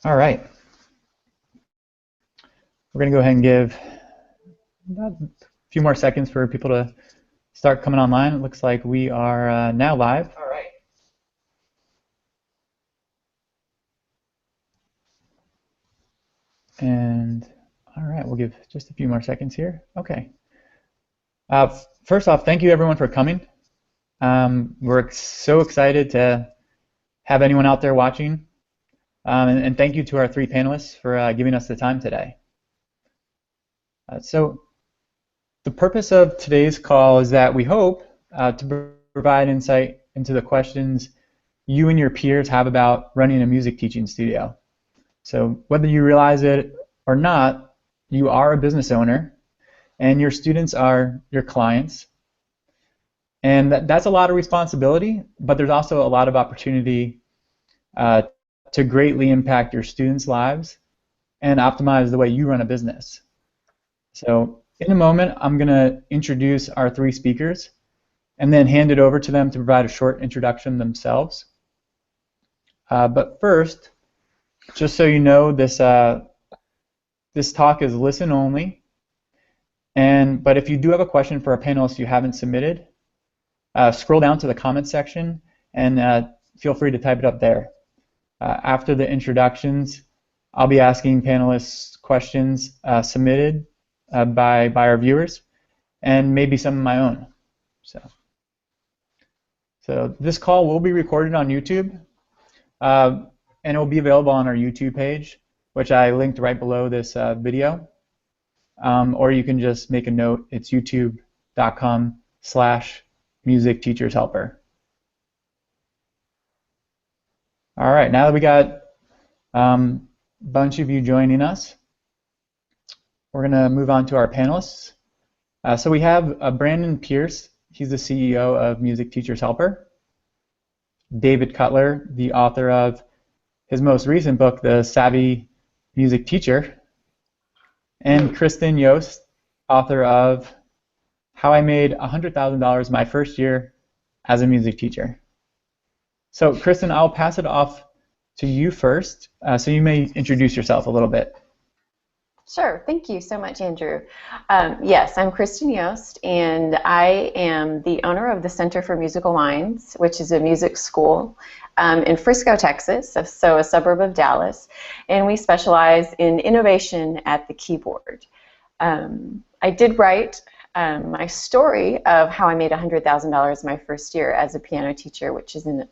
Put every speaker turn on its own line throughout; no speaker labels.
All right. We're going to go ahead and give about a few more seconds for people to start coming online. It looks like we are now live. All right. And all right, we'll give just a few more seconds here. Okay. First off, thank you everyone for coming. We're so excited to have anyone out there watching. And thank you to our three panelists for giving us the time today. So the purpose of today's call is that we hope to provide insight into the questions you and your peers have about running a music teaching studio. So whether you realize it or not, you are a business owner and your students are your clients. And that's a lot of responsibility, but there's also a lot of opportunity to greatly impact your students' lives and optimize the way you run a business. So in a moment, I'm going to introduce our three speakers and then hand it over to them to provide a short introduction themselves. But first, just so you know, this talk is listen only. But if you do have a question for our panelists you haven't submitted, scroll down to the comments section and feel free to type it up there. After the introductions, I'll be asking panelists questions submitted by our viewers, and maybe some of my own. So this call will be recorded on YouTube, and it will be available on our YouTube page, which I linked right below this video. Or you can just make a note. It's youtube.com/musicteachershelper. All right, now that we got a bunch of you joining us, we're going to move on to our panelists. So we have Brandon Pearce. He's the CEO of Music Teachers Helper. David Cutler, the author of his most recent book, The Savvy Music Teacher. And Kristin Yost, author of How I Made $100,000 My First Year as a Music Teacher. So Kristin, I'll pass it off to you first, so you may introduce yourself a little bit.
Sure. Thank you so much, Andrew. Yes, I'm Kristin Yost, and I am the owner of the Center for Musical Minds, which is a music school in Frisco, Texas, so a suburb of Dallas, and we specialize in innovation at the keyboard. I did write my story of how I made $100,000 my first year as a piano teacher, which is in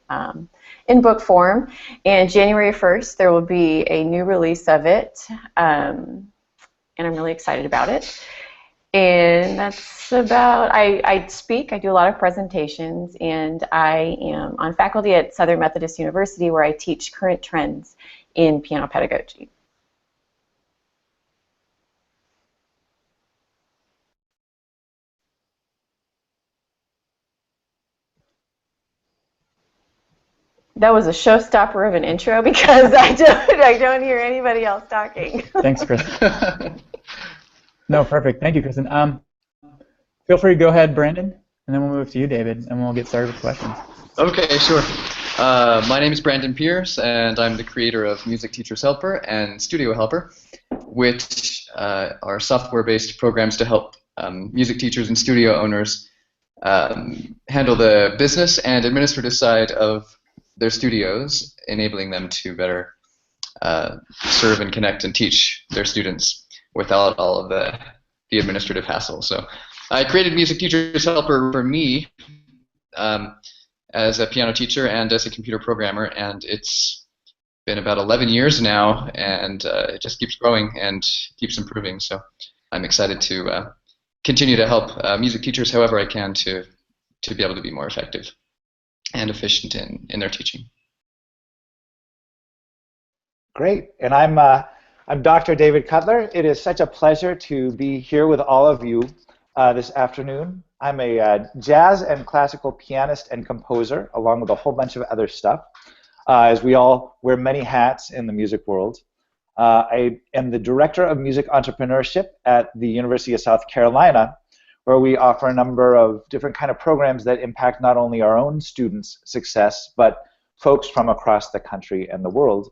book form, and January 1st there will be a new release of it. And I'm really excited about it. And that's about, I speak, I do a lot of presentations, and I am on faculty at Southern Methodist University where I teach current trends in piano pedagogy. That was a showstopper of an intro because I don't hear anybody else talking.
Thanks, Chris. No, perfect. Thank you, Kristin. Feel free to go ahead, Brandon, and then we'll move to you, David, and we'll get started with questions.
Okay, sure. My name is Brandon Pearce, and I'm the creator of Music Teachers Helper and Studio Helper, which are software-based programs to help music teachers and studio owners handle the business and administrative side of their studios, enabling them to better serve and connect and teach their students without all of the administrative hassle. So I created Music Teachers Helper for me as a piano teacher and as a computer programmer, and it's been about 11 years now, and it just keeps growing and keeps improving. So I'm excited to continue to help music teachers however I can to be able to be more effective and efficient in their teaching.
Great, and I'm Dr. David Cutler. It is such a pleasure to be here with all of you this afternoon. I'm a jazz and classical pianist and composer, along with a whole bunch of other stuff, as we all wear many hats in the music world. I am the Director of Music Entrepreneurship at the University of South Carolina, where we offer a number of different kind of programs that impact not only our own students' success, but folks from across the country and the world.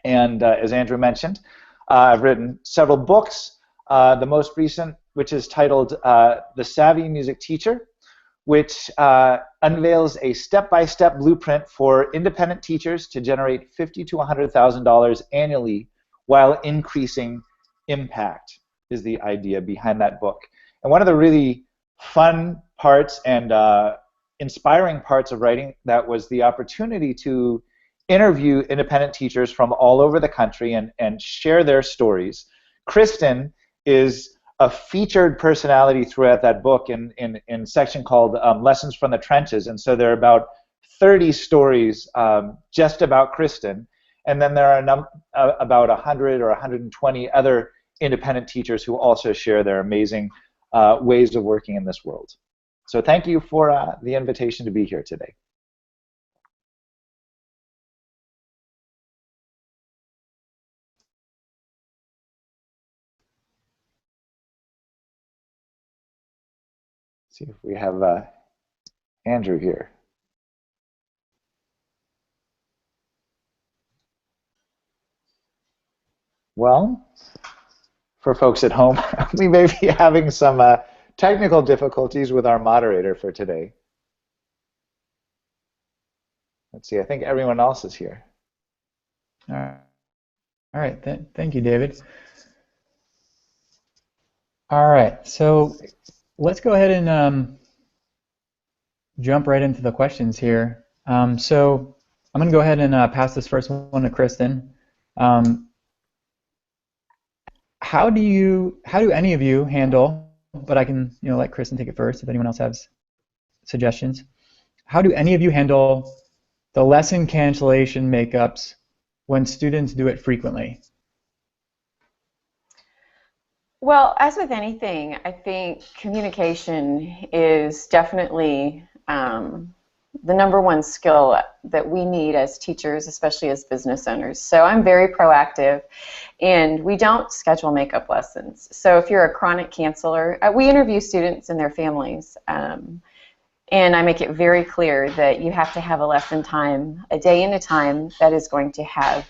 And as Andrew mentioned, I've written several books. The most recent, which is titled The Savvy Music Teacher, which unveils a step-by-step blueprint for independent teachers to generate $50,000 to $100,000 annually while increasing impact, is the idea behind that book. And one of the really fun parts and inspiring parts of writing that was the opportunity to interview independent teachers from all over the country and share their stories. Kristin is a featured personality throughout that book in a section called Lessons from the Trenches, and so there are about 30 stories just about Kristin, and then there are about 100 or 120 other independent teachers who also share their amazing ways of working in this world. So thank you for the invitation to be here today. See if we have Andrew here. Well, for folks at home, we may be having some technical difficulties with our moderator for today. Let's see, I think everyone else is here.
All right. Thank you, David. All right, so let's go ahead and jump right into the questions here. So I'm going to go ahead and pass this first one to Kristin. How do any of you handle, but I can let Kristin take it first if anyone else has suggestions. How do any of you handle the lesson cancellation makeups when students do it frequently?
Well, as with anything, I think communication is definitely the #1 skill that we need as teachers, especially as business owners. So I'm very proactive, and we don't schedule makeup lessons. So if you're a chronic canceller, we interview students and their families, and I make it very clear that you have to have a lesson time, a day and a time that is going to have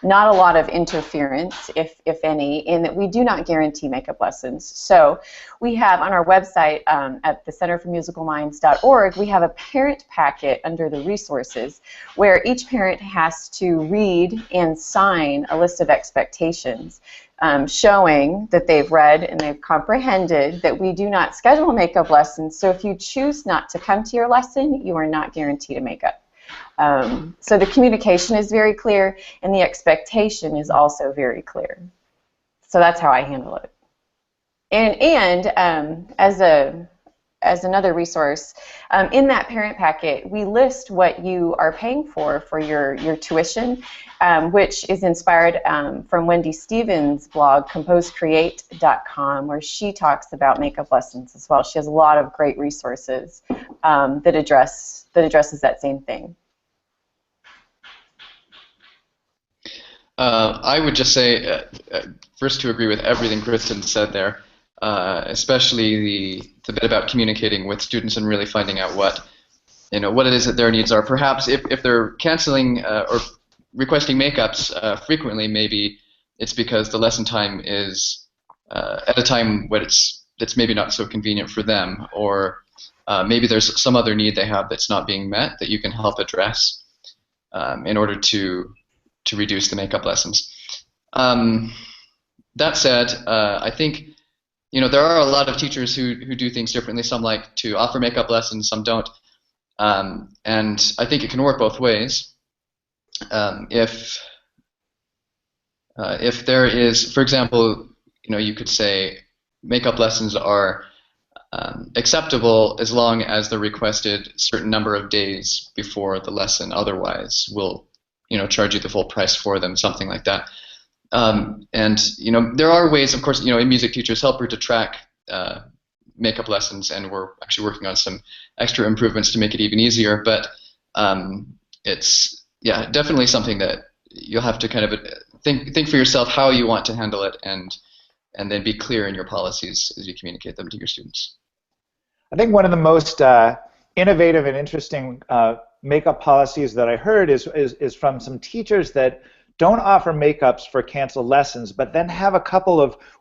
not a lot of interference, if any, and that we do not guarantee makeup lessons. So we have on our website at the centerformusicalminds.org, we have a parent packet under the resources where each parent has to read and sign a list of expectations showing that they've read and they've comprehended that we do not schedule makeup lessons. So if you choose not to come to your lesson, you are not guaranteed a makeup. So the communication is very clear, and the expectation is also very clear. So that's how I handle it. And as another resource, in that parent packet, we list what you are paying for your tuition, which is inspired from Wendy Stevens' blog, composecreate.com, where she talks about makeup lessons as well. She has a lot of great resources that addresses that same thing.
I would just say, first, to agree with everything Kristin said there, especially the bit about communicating with students and really finding out what it is that their needs are. Perhaps if they're canceling or requesting makeups frequently, maybe it's because the lesson time is at a time when that's maybe not so convenient for them, or maybe there's some other need they have that's not being met that you can help address in order to reduce the makeup lessons. That said, I think there are a lot of teachers who do things differently. Some like to offer makeup lessons, some don't, and I think it can work both ways. If there is, for example, you could say makeup lessons are acceptable as long as they're requested a certain number of days before the lesson. Otherwise, we'll charge you the full price for them, something like that. And there are ways, of course, in Music Teachers Helper to track makeup lessons, and we're actually working on some extra improvements to make it even easier. But it's definitely something that you'll have to kind of think for yourself how you want to handle it, and then be clear in your policies as you communicate them to your students.
I think one of the most innovative and interesting makeup policies that I heard is from some teachers that don't offer makeups for canceled lessons, but then have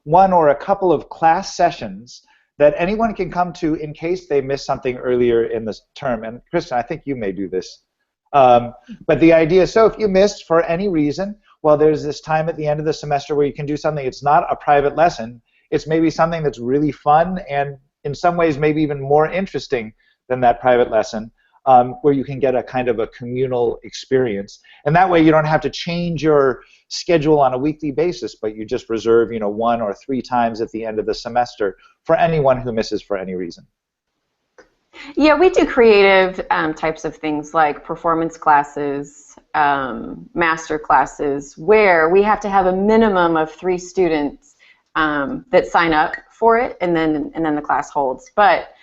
one or a couple of class sessions that anyone can come to in case they miss something earlier in the term. And Kristin, I think you may do this. But the idea is, so if you missed for any reason, well, there's this time at the end of the semester where you can do something. It's not a private lesson. It's maybe something that's really fun and in some ways maybe even more interesting than that private lesson, where you can get a kind of a communal experience. And that way you don't have to change your schedule on a weekly basis, but you just reserve, 1 or 3 times at the end of the semester for anyone who misses for any reason.
Yeah, we do creative types of things like performance classes, master classes, where we have to have a minimum of 3 students that sign up for it, and then the class holds. But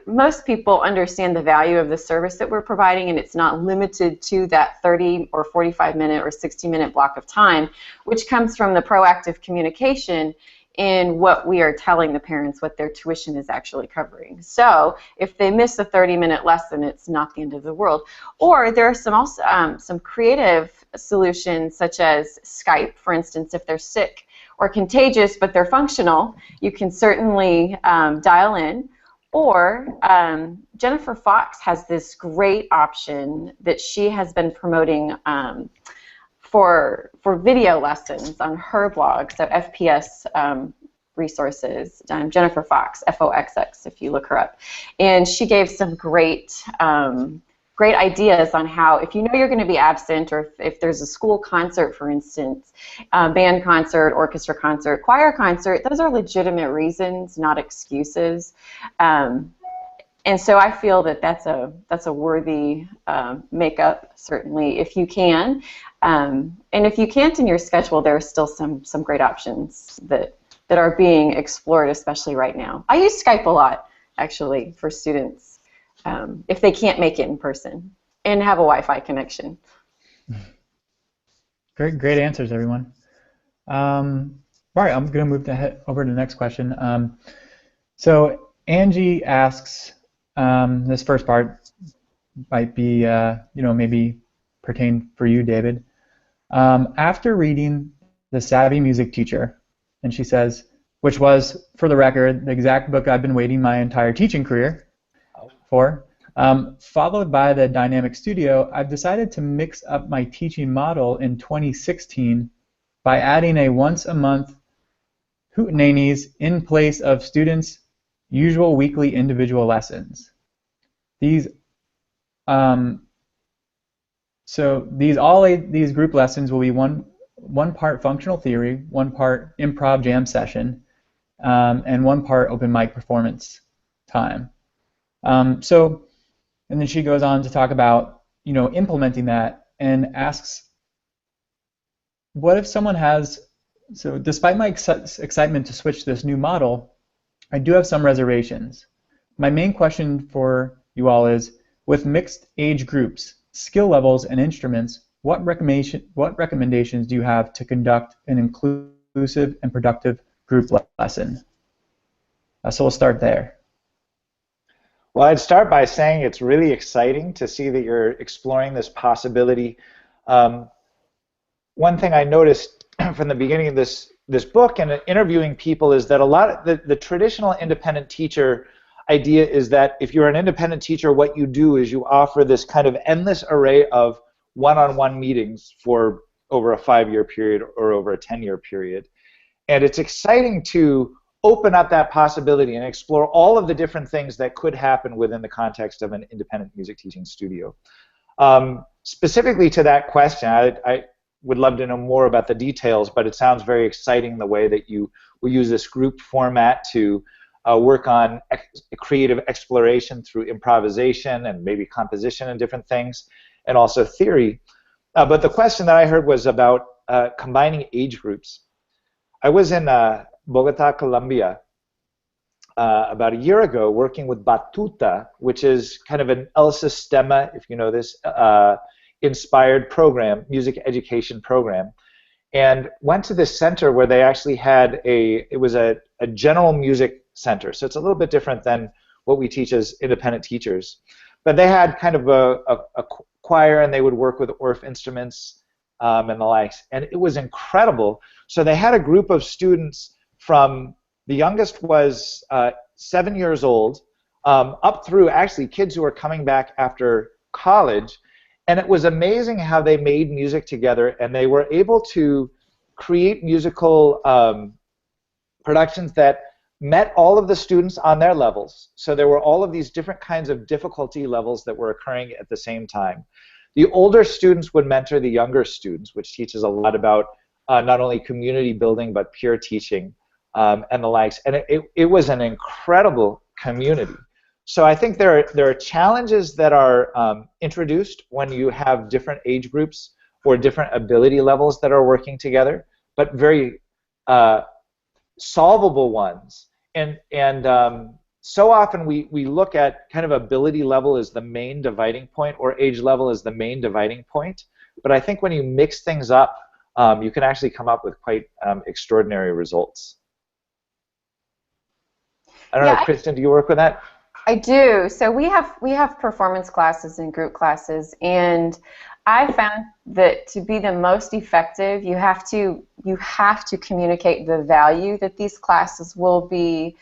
most people understand the value of the service that we're providing, and it's not limited to that 30 or 45-minute or 60-minute block of time, which comes from the proactive communication in what we are telling the parents what their tuition is actually covering. So if they miss a 30-minute lesson, it's not the end of the world. Or there are some creative solutions, such as Skype, for instance. If they're sick or contagious but they're functional, you can certainly dial in. Or Jennifer Fox has this great option that she has been promoting for video lessons on her blog, so FPS resources, Jennifer Fox, Foxx, if you look her up. And she gave some great ideas on how, if you know you're going to be absent, or if there's a school concert, for instance, band concert, orchestra concert, choir concert, those are legitimate reasons, not excuses. And so I feel that that's a worthy makeup, certainly, if you can. And if you can't in your schedule, there are still some great options that are being explored, especially right now. I use Skype a lot, actually, for students if they can't make it in person and have a Wi-Fi connection.
Great answers, everyone. All right, I'm going to move over to the next question. So Angie asks, this first part might be, maybe pertain for you, David. After reading The Savvy Music Teacher, and she says, which was, for the record, the exact book I've been waiting my entire teaching career for, followed by the Dynamic Studio, I've decided to mix up my teaching model in 2016 by adding a once-a-month hootenannies in place of students' usual weekly individual lessons. These these group lessons will be one part functional theory, 1 part improv jam session, and 1 part open mic performance time. And then she goes on to talk about implementing that, and asks, what if someone has, so despite my excitement to switch to this new model, I do have some reservations. My main question for you all is, with mixed age groups, skill levels, and instruments, what recommendations do you have to conduct an inclusive and productive group lesson? So we'll start there.
Well, I'd start by saying it's really exciting to see that you're exploring this possibility. One thing I noticed from the beginning of this book and interviewing people is that a lot of the traditional independent teacher idea is that if you're an independent teacher, what you do is you offer this kind of endless array of one-on-one meetings for over a 5-year period or over a 10-year period. And it's exciting to open up that possibility and explore all of the different things that could happen within the context of an independent music teaching studio. Specifically to that question, I would love to know more about the details, but it sounds very exciting the way that you will use this group format to work on creative exploration through improvisation and maybe composition and different things, and also theory. But the question that I heard was about combining age groups. I was in Bogota, Colombia, about a year ago, working with Batuta, which is kind of an El Sistema, if you know this, inspired program, music education program, and went to this center where they actually had it was a general music center. So it's a little bit different than what we teach as independent teachers. But they had kind of a choir, and they would work with Orff instruments. and the likes, and it was incredible. So they had a group of students from, the youngest was 7 years old, up through actually kids who were coming back after college, and it was amazing how they made music together, and they were able to create musical productions that met all of the students on their levels. So there were all of these different kinds of difficulty levels that were occurring at the same time. The older students would mentor the younger students, which teaches a lot about not only community building but peer teaching and the likes. And it was an incredible community. So I think there are challenges that are introduced when you have different age groups or different ability levels that are working together, but very solvable ones. And so often we look at kind of ability level as the main dividing point, or age level as the main dividing point. But I think when you mix things up, you can actually come up with quite extraordinary results. I don't know, Kristin, do you work with that?
I do. So we have performance classes and group classes, and I found that to be the most effective, you have to communicate the value that these classes will be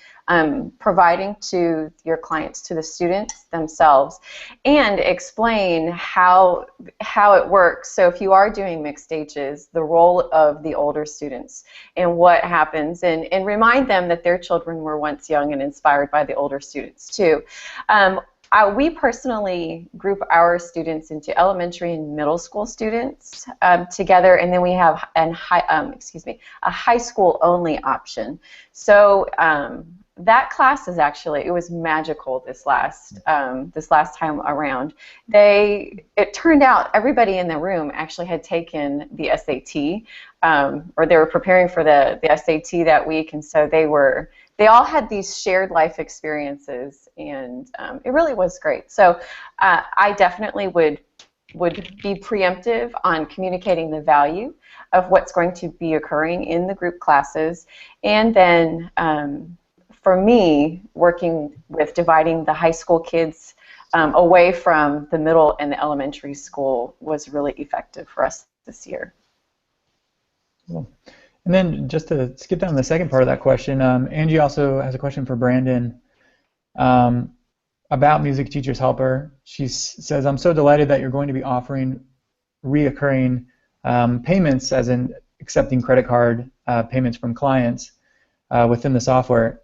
providing to your clients, to the students themselves, and explain how it works. So if you are doing mixed stages, the role of the older students and what happens, and remind them that their children were once young and inspired by the older students too. We personally group our students into elementary and middle school students together, and then we have a high school only option. So that class is actually, it was magical this last time around. It turned out everybody in the room actually had taken the SAT, or they were preparing for the SAT that week, and so they all had these shared life experiences, and it really was great. So I definitely would be preemptive on communicating the value of what's going to be occurring in the group classes, and then for me, working with dividing the high school kids away from the middle and the elementary school was really effective for us this year.
Cool. And then just to skip down to the second part of that question, Angie also has a question for Brandon about Music Teachers Helper. She says, I'm so delighted that you're going to be offering reoccurring payments, as in accepting credit card payments from clients within the software.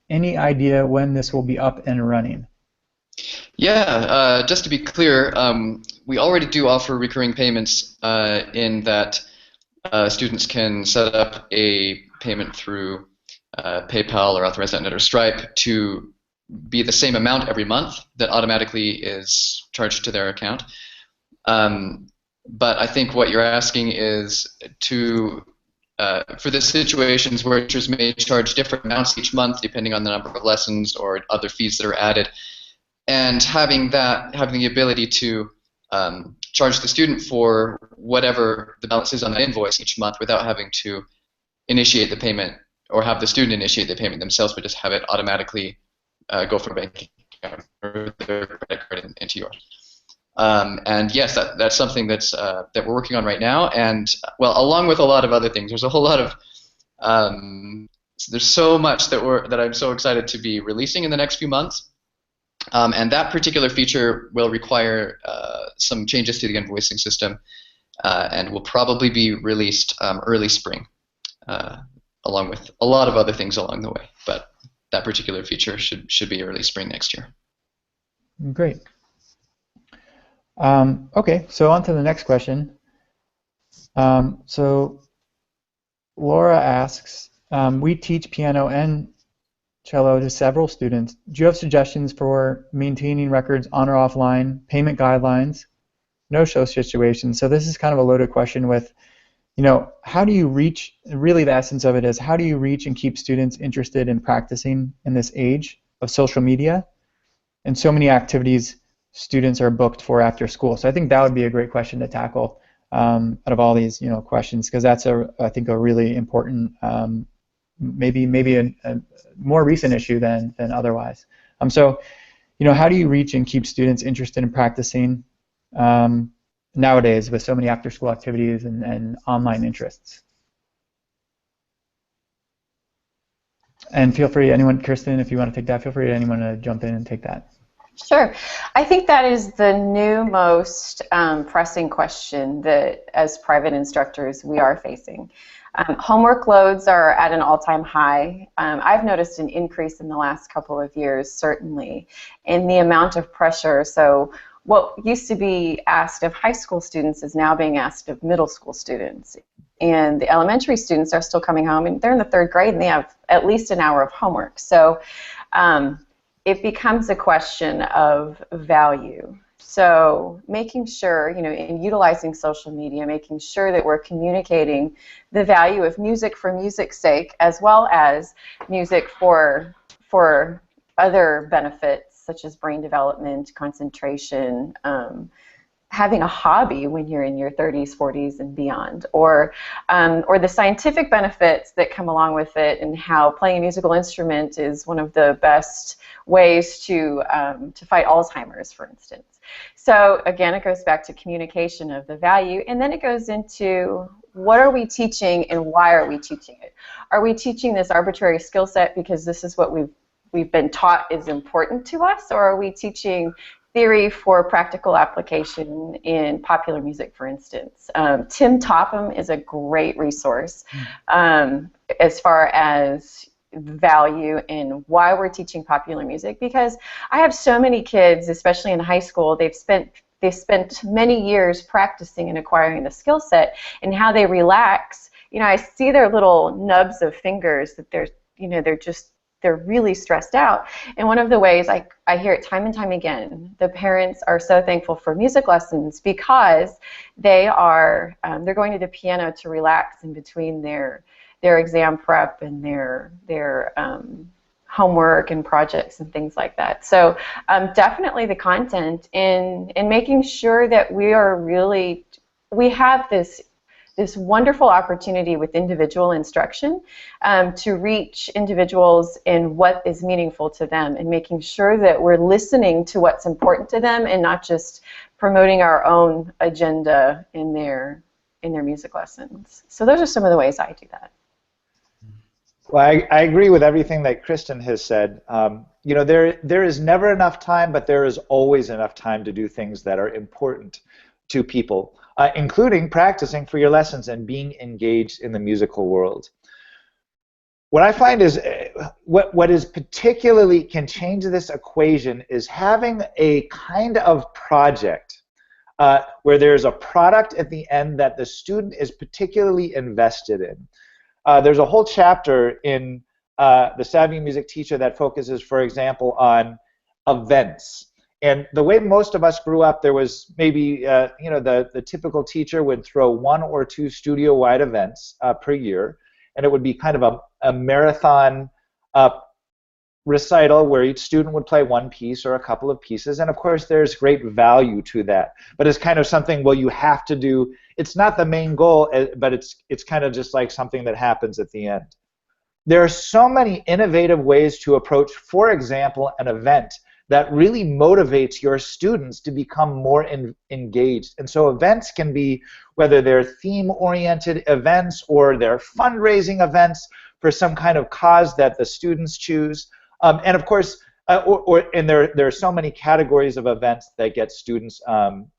Any idea when this will be up and running?
Yeah, just to be clear, we already do offer recurring payments in that students can set up a payment through PayPal or Authorize.net or Stripe to be the same amount every month that automatically is charged to their account. But I think what you're asking is for the situations where teachers may charge different amounts each month depending on the number of lessons or other fees that are added, and having the ability to charge the student for whatever the balance is on the invoice each month without having to initiate the payment or have the student initiate the payment themselves, but just have it automatically go from a bank account or their credit card into yours. And yes, that's something that we're working on right now. And well, along with a lot of other things, there's a whole lot of there's so much that I'm so excited to be releasing in the next few months. And that particular feature will require some changes to the invoicing system, and will probably be released early spring, along with a lot of other things along the way. But that particular feature should be early spring next year.
Great. Okay, so on to the next question. So Laura asks, we teach piano and cello to several students. Do you have suggestions for maintaining records on or offline, payment guidelines, no-show situations? So this is kind of a loaded question with, how do you reach, really the essence of it is, how do you reach and keep students interested in practicing in this age of social media and so many activities students are booked for after school? So I think that would be a great question to tackle out of all these questions, because that's I think a really important maybe a more recent issue than otherwise. So how do you reach and keep students interested in practicing? nowadays with so many after-school activities and online interests. And feel free, anyone, Kristin, if you want to take that, feel free to anyone to jump in and take that.
Sure. I think that is the new most pressing question that as private instructors we are facing. Homework loads are at an all-time high. I've noticed an increase in the last couple of years, certainly, in the amount of pressure. So what used to be asked of high school students is now being asked of middle school students. And the elementary students are still coming home, and they're in the 3rd grade, and they have at least an hour of homework. So it becomes a question of value. So making sure, in utilizing social media, making sure that we're communicating the value of music for music's sake, as well as music for other benefits such as brain development, concentration, having a hobby when you're in your 30s, 40s, and beyond, or the scientific benefits that come along with it, and how playing a musical instrument is one of the best ways to fight Alzheimer's, for instance. So again, it goes back to communication of the value, and then it goes into what are we teaching and why are we teaching it? Are we teaching this arbitrary skill set because this is what we've been taught is important to us, or are we teaching theory for practical application in popular music, for instance? Tim Topham is a great resource as far as value in why we're teaching popular music, because I have so many kids, especially in high school, they've spent many years practicing and acquiring the skill set, and how they relax. I see their little nubs of fingers that they're really stressed out. And one of the ways I hear it time and time again, the parents are so thankful for music lessons because they're going to the piano to relax in between their exam prep and their homework and projects and things like that. So definitely the content and making sure that we have this wonderful opportunity with individual instruction to reach individuals in what is meaningful to them, and making sure that we're listening to what's important to them and not just promoting our own agenda in their music lessons. So those are some of the ways I do that.
Well, I agree with everything that Kristin has said. There is never enough time, but there is always enough time to do things that are important to people, including practicing for your lessons and being engaged in the musical world. What I find is what is particularly can change this equation is having a kind of project where there's a product at the end that the student is particularly invested in. There's a whole chapter in The Savvy Music Teacher that focuses, for example, on events. And the way most of us grew up, there was maybe, the typical teacher would throw 1 or 2 studio-wide events per year, and it would be kind of a marathon recital where each student would play one piece or a couple of pieces, and of course there's great value to that. But it's kind of something, well, you have to do, it's not the main goal, but it's kind of just like something that happens at the end. There are so many innovative ways to approach, for example, an event that really motivates your students to become more engaged. And so events can be, whether they're theme-oriented events or they're fundraising events for some kind of cause that the students choose. And of course, there are so many categories of events that get students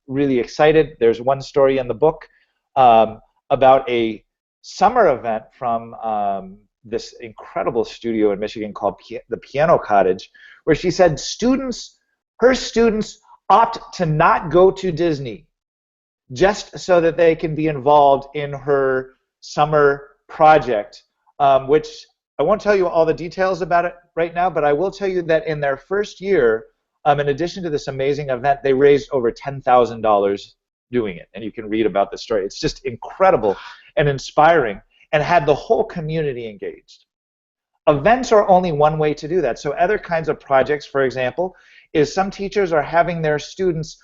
really excited. There's one story in the book about a summer event from this incredible studio in Michigan called the Piano Cottage, where she said her students opt to not go to Disney just so that they can be involved in her summer project, which I won't tell you all the details about it right now, but I will tell you that in their first year, in addition to this amazing event, they raised over $10,000 doing it, and you can read about the story. It's just incredible and inspiring, and had the whole community engaged. Events are only one way to do that. So other kinds of projects, for example, is some teachers are having their students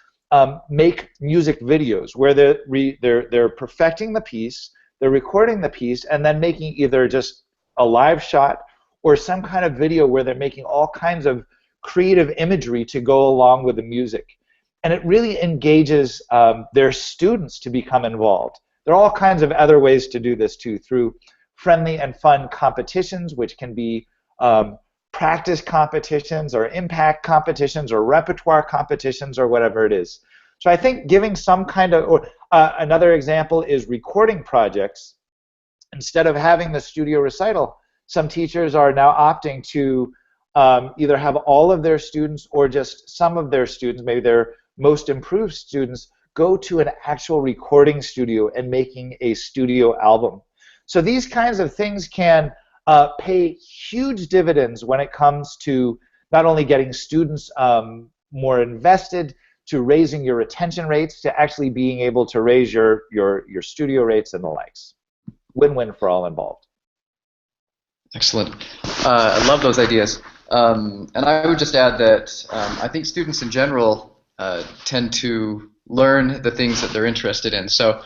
make music videos where they're perfecting the piece, they're recording the piece, and then making either just a live shot or some kind of video where they're making all kinds of creative imagery to go along with the music. and it really engages their students to become involved. There are all kinds of other ways to do this too, through friendly and fun competitions, which can be practice competitions or impact competitions or repertoire competitions or whatever it is. So I think giving some kind of, or another example is recording projects. Instead of having the studio recital, some teachers are now opting to either have all of their students or just some of their students, maybe their most improved students, go to an actual recording studio and making a studio album. So these kinds of things can pay huge dividends when it comes to not only getting students more invested, to raising your retention rates, to actually being able to raise your studio rates and the likes. Win-win for all involved.
Excellent. I love those ideas. And I would just add that I think students in general tend to learn the things that they're interested in. So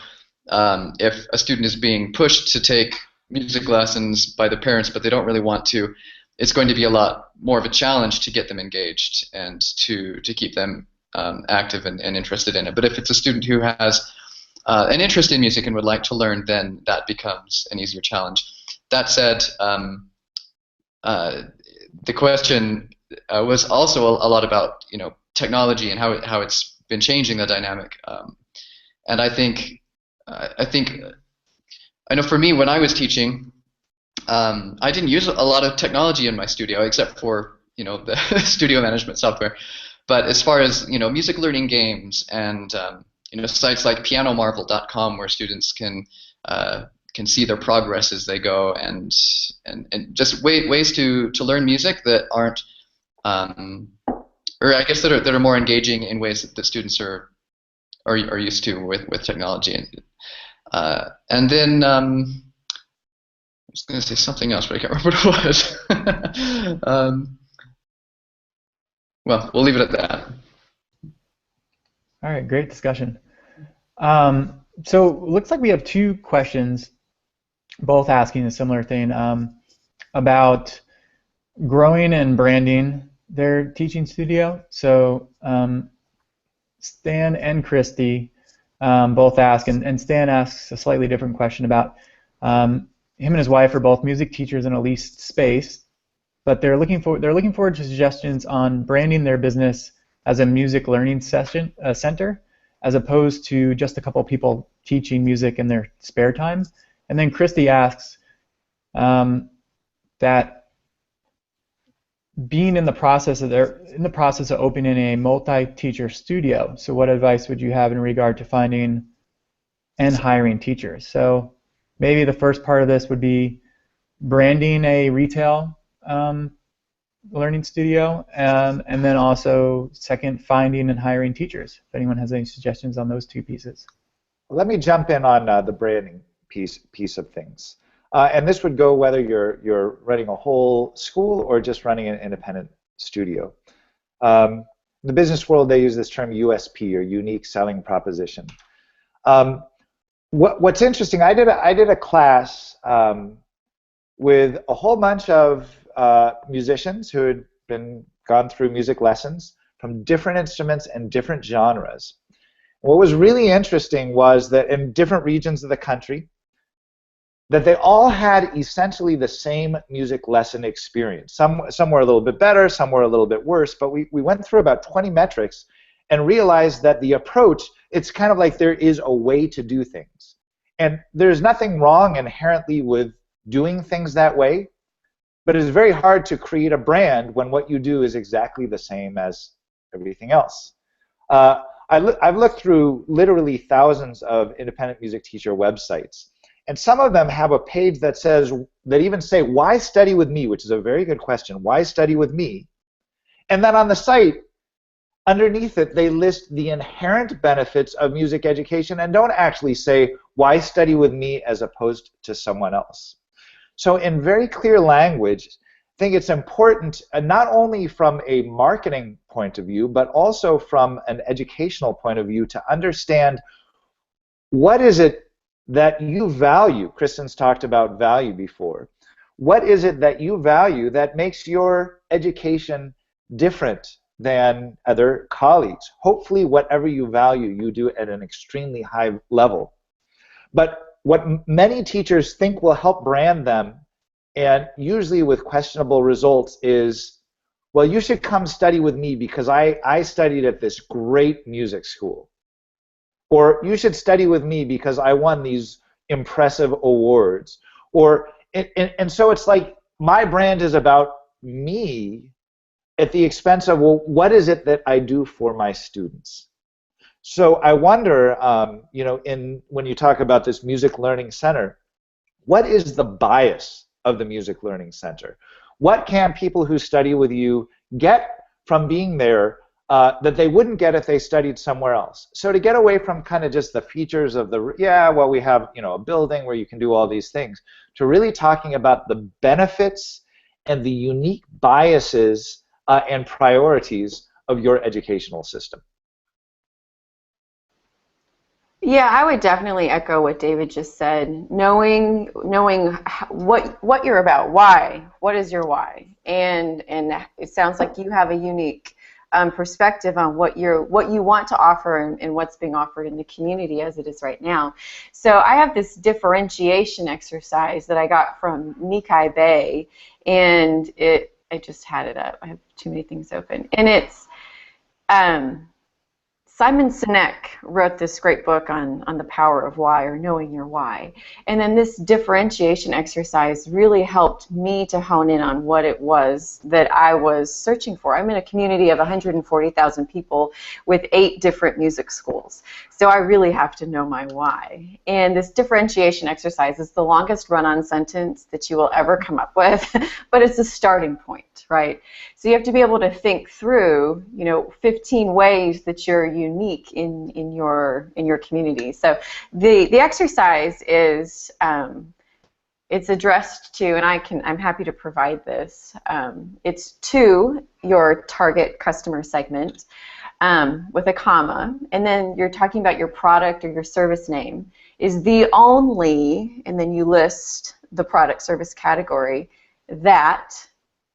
if a student is being pushed to take music lessons by the parents but they don't really want to, it's going to be a lot more of a challenge to get them engaged and to keep them active and interested in it. But if it's a student who has an interest in music and would like to learn, then that becomes an easier challenge. That said, the question was also a lot about technology and how it's been changing the dynamic. And I know for me, when I was teaching, I didn't use a lot of technology in my studio except for the studio management software. But as far as music learning games and sites like pianomarvel.com where students can see their progress as they go and just ways to learn music that aren't or I guess that are more engaging in ways that students are used to with technology. And then I was going to say something else, but I can't remember what it was. Well, we'll leave it at that.
All right, great discussion. So it looks like we have two questions, both asking a similar thing about growing and branding their teaching studio. So Stan and Christy both ask, and Stan asks a slightly different question about him and his wife are both music teachers in a leased space, but they're looking forward to suggestions on branding their business as a music learning center, as opposed to just a couple people teaching music in their spare time. And then Christy asks that being in the process of opening a multi-teacher studio. So what advice would you have in regard to finding and hiring teachers? So maybe the first part of this would be branding a retail learning studio, and then also second, finding and hiring teachers. If anyone has any suggestions on those two pieces.
Let me jump in on the branding piece of things. And this would go whether you're running a whole school or just running an independent studio. In the business world, they use this term USP, or unique selling proposition. What's interesting, I did a class with a whole bunch of musicians who had gone through music lessons from different instruments and different genres. What was really interesting was that in different regions of the country, that they all had essentially the same music lesson experience. Some were a little bit better, some were a little bit worse, but we went through about 20 metrics and realized that the approach, it's kind of like there is a way to do things. And there's nothing wrong inherently with doing things that way, but it's very hard to create a brand when what you do is exactly the same as everything else. I've looked through literally thousands of independent music teacher websites, and some of them have a page that even say, why study with me, which is a very good question, why study with me? And then on the site, underneath it, they list the inherent benefits of music education and don't actually say, why study with me as opposed to someone else. So in very clear language, I think it's important, not only from a marketing point of view, but also from an educational point of view, to understand what is it that you value. Kristin's talked about value before. What is it that you value that makes your education different than other colleagues. Hopefully, whatever you value, you do at an extremely high level. But what many teachers think will help brand them, and usually with questionable results, is, well, you should come study with me because I studied at this great music school. Or you should study with me because I won these impressive awards. Or and so it's like my brand is about me at the expense of, well, what is it that I do for my students? So I wonder, when you talk about this Music Learning Center, what is the bias of the Music Learning Center? What can people who study with you get from being there that they wouldn't get if they studied somewhere else? So to get away from kind of just the features of we have a building where you can do all these things, to really talking about the benefits and the unique biases and priorities of your educational system.
Yeah, I would definitely echo what David just said. Knowing what you're about, why, what is your why, and it sounds like you have a unique perspective on what you want to offer and what's being offered in the community as it is right now. So I have this differentiation exercise that I got from Nikai Bay, and I just had it up. I have too many things open, and it's Simon Sinek wrote this great book on the power of why, or knowing your why. And then this differentiation exercise really helped me to hone in on what it was that I was searching for. I'm in a community of 140,000 people with 8 different music schools. So I really have to know my why. And this differentiation exercise is the longest run-on sentence that you will ever come up with, but it's a starting point, right? So you have to be able to think through, 15 ways that you're unique in your community. So the exercise is it's addressed to, and I'm happy to provide this. It's to your target customer segment with a comma, and then you're talking about your product or your service name is the only, and then you list the product service category that,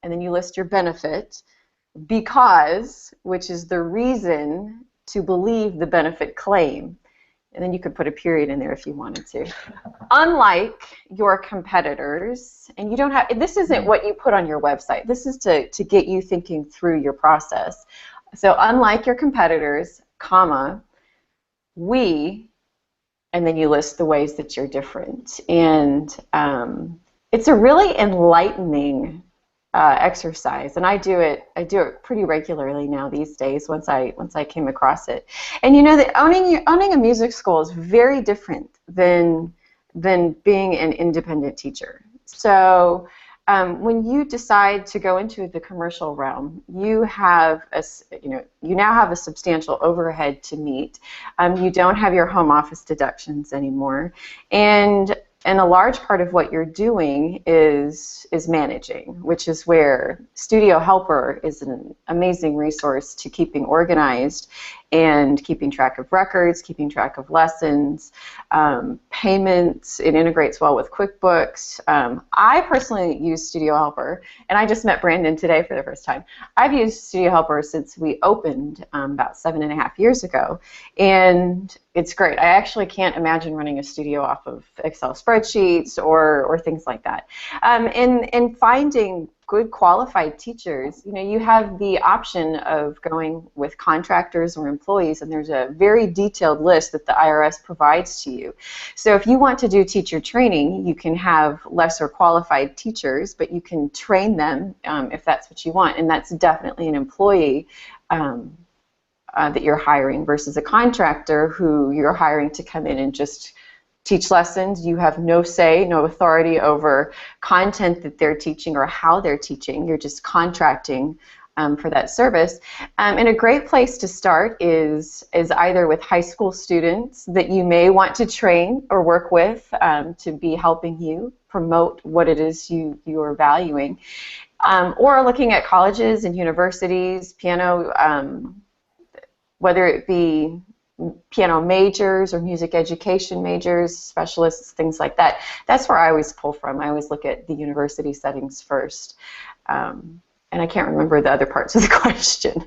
and then you list your benefit, because, which is the reason to believe the benefit claim. And then you could put a period in there if you wanted to. Unlike your competitors, and you don't have, this isn't what you put on your website. This is to get you thinking through your process. So unlike your competitors, comma, we, and then you list the ways that you're different. And it's a really enlightening exercise, and I do it pretty regularly now these days once I came across it. And that owning a music school is very different than being an independent teacher. So when you decide to go into the commercial realm, you now have a substantial overhead to meet. You don't have your home office deductions anymore, and a large part of what you're doing is managing, which is where Studio Helper is an amazing resource to keeping organized and keeping track of records, keeping track of lessons, payments. It integrates well with QuickBooks. I personally use Studio Helper, and I just met Brandon today for the first time. I've used Studio Helper since we opened about 7.5 years ago, and it's great. I actually can't imagine running a studio off of Excel spreadsheets or things like that. And finding good qualified teachers, you have the option of going with contractors or employees, and there's a very detailed list that the IRS provides to you. So if you want to do teacher training, you can have lesser qualified teachers, but you can train them if that's what you want, and that's definitely an employee that you're hiring versus a contractor who you're hiring to come in and just teach lessons. You have no say, no authority over content that they're teaching or how they're teaching. You're just contracting for that service. And a great place to start is either with high school students that you may want to train or work with to be helping you promote what it is you are valuing, or looking at colleges and universities, piano, whether it be piano majors or music education majors, specialists, things like that. That's where I always pull from. I always look at the university settings first. and I can't remember the other parts of the question.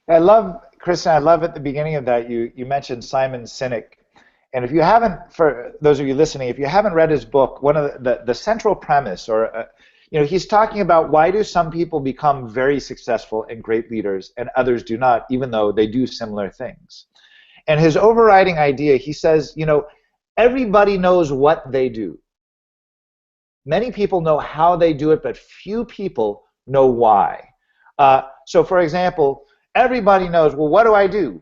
I love, Kristin, I love at the beginning of that you mentioned Simon Sinek. And if you haven't, for those of you listening, if you haven't read his book, one of the central premise, or he's talking about why do some people become very successful and great leaders and others do not, even though they do similar things. And his overriding idea, he says, everybody knows what they do. Many people know how they do it, but few people know why. So for example, everybody knows, well, what do?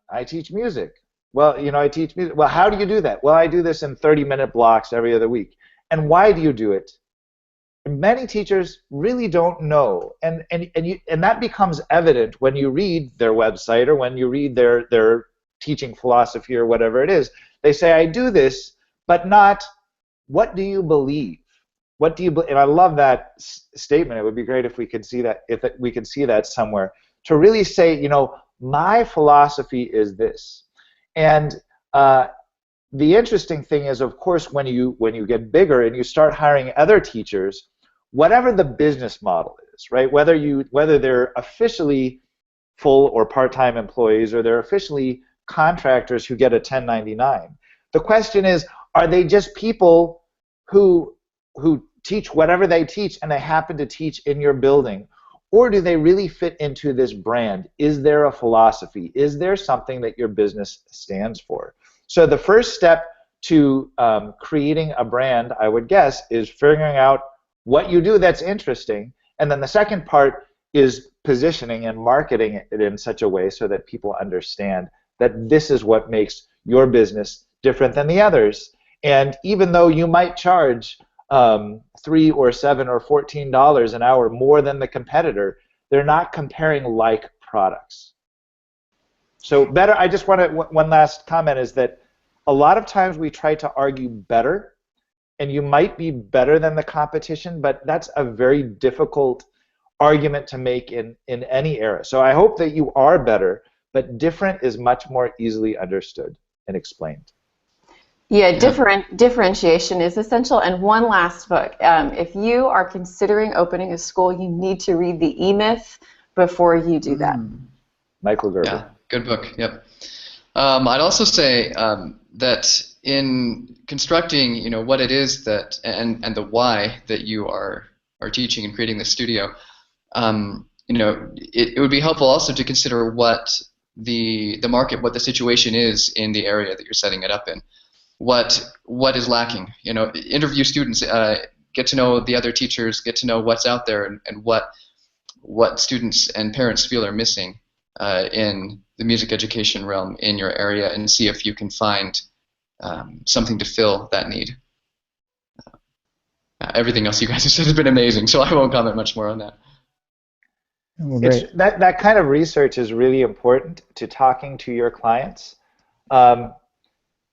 I teach music. Well, I teach music. Well, how do you do that? Well, I do this in 30-minute blocks every other week. And why do you do it? Many teachers really don't know, and that becomes evident when you read their website or when you read their teaching philosophy or whatever it is. They say, I do this, but not, what do you believe? What do you believe? And I love that statement. It would be great if we could see that, we could see that somewhere, to really say, my philosophy is this. And the interesting thing is, of course, when you get bigger and you start hiring other teachers, whatever the business model is, right? Whether they're officially full or part-time employees or they're officially contractors who get a 1099. The question is, are they just people who teach whatever they teach and they happen to teach in your building? Or do they really fit into this brand? Is there a philosophy? Is there something that your business stands for? So the first step to creating a brand, I would guess, is figuring out what you do that's interesting. And then the second part is positioning and marketing it in such a way so that people understand that this is what makes your business different than the others. And even though you might charge $3 or $7 or $14 an hour more than the competitor, they're not comparing like products. So better, I just want to, one last comment is that a lot of times we try to argue better, and you might be better than the competition, but that's a very difficult argument to make in any era. So I hope that you are better, but different is much more easily understood and explained.
Yeah, differentiation is essential. And one last book. If you are considering opening a school, you need to read The E-Myth before you do that.
Michael Gerber.
Yeah, good book. Yep. I'd also say that in constructing, what it is that and the why that you are teaching and creating the studio, it would be helpful also to consider what the market, what the situation is in the area that you're setting it up in. What is lacking? Interview students, get to know the other teachers, get to know what's out there, and what students and parents feel are missing in the music education realm in your area, and see if you can find something to fill that need. Everything else you guys have said has been amazing, so I won't comment much more on that.
Well, great.
That kind of research is really important to talking to your clients.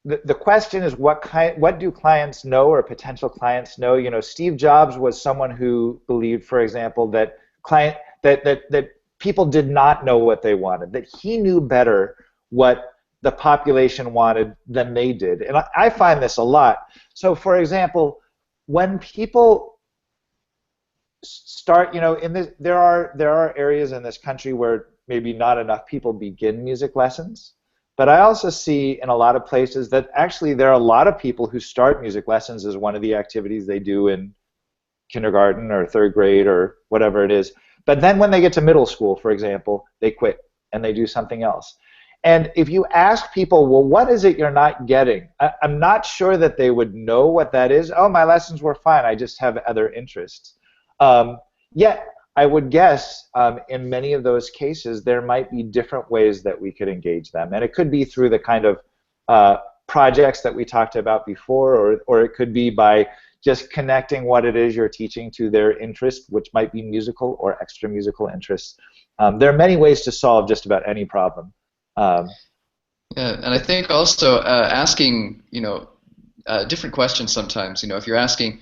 The question is, what do clients know, or potential clients know? Steve Jobs was someone who believed, for example, that people did not know what they wanted, that he knew better what the population wanted than they did. And I find this a lot. So for example, when people start, there are areas in this country where maybe not enough people begin music lessons. But I also see in a lot of places that actually there are a lot of people who start music lessons as one of the activities they do in kindergarten or third grade or whatever it is. But then when they get to middle school, for example, they quit and they do something else. And if you ask people, well, what is it you're not getting? I'm not sure that they would know what that is. Oh, my lessons were fine. I just have other interests. Yet, I would guess in many of those cases there might be different ways that we could engage them. And it could be through the kind of projects that we talked about before, or it could be by just connecting what it is you're teaching to their interest, which might be musical or extra musical interests. There are many ways to solve just about any problem.
Yeah, and I think also asking, different questions sometimes. If you're asking,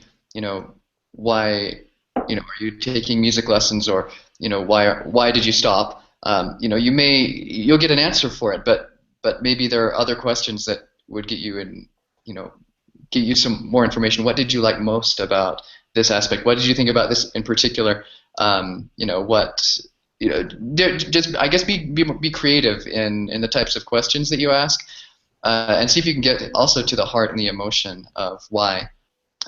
why, are you taking music lessons, or why did you stop? You'll get an answer for it, but maybe there are other questions that would get you in, get you some more information. What did you like most about this aspect? What did you think about this in particular? You know, what, you know, just, I guess, be creative in the types of questions that you ask, and see if you can get also to the heart and the emotion of why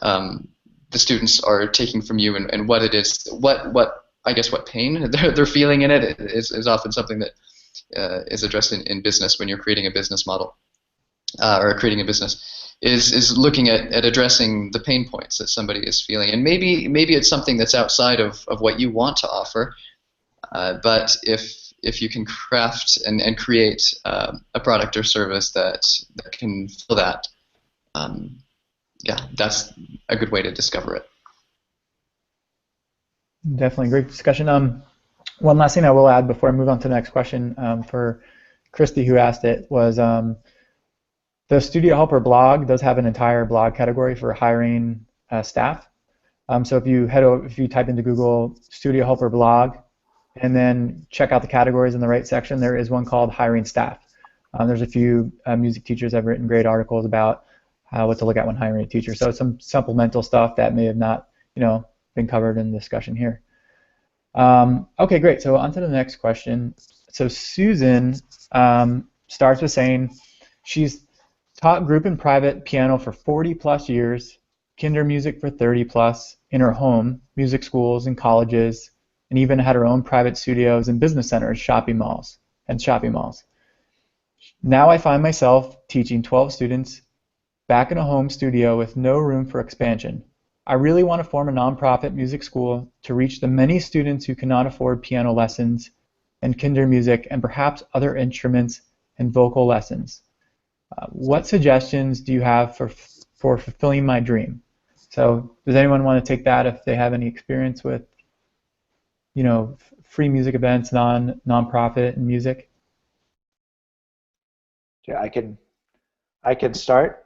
the students are taking from you, and what it is, what I guess what pain they're feeling in it is often something that is addressed in business when you're creating a business model, or creating a business, is looking at addressing the pain points that somebody is feeling. And maybe it's something that's outside of what you want to offer, but if you can craft and create a product or service that can fill that, yeah, that's a good way to discover it.
Definitely great discussion. One last thing I will add before I move on to the next question, for Christy, who asked it, was the Studio Helper blog does have an entire blog category for hiring staff. So if you type into Google Studio Helper blog and then check out the categories in the right section, there is one called hiring staff. There's a few music teachers that have written great articles about what to look at when hiring a teacher. So some supplemental stuff that may have not, been covered in the discussion here. Okay, great. So on to the next question. So Susan starts with saying she's taught group and private piano for 40+ years, kinder music for 30+, in her home, music schools and colleges, and even had her own private studios and business centers, shopping malls. Now I find myself teaching 12 students back in a home studio with no room for expansion. I really want to form a nonprofit music school to reach the many students who cannot afford piano lessons and kinder music and perhaps other instruments and vocal lessons. What suggestions do you have for fulfilling my dream? So does anyone want to take that if they have any experience with, free music events, nonprofit and music?
Yeah, I can start.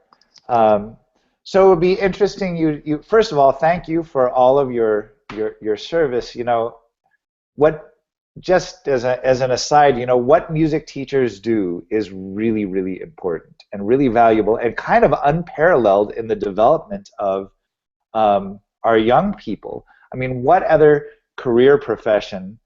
So it would be interesting. You first of all, thank you for all of your service. Just as an aside, what music teachers do is really, really important and really valuable and kind of unparalleled in the development of our young people. I mean, what other career profession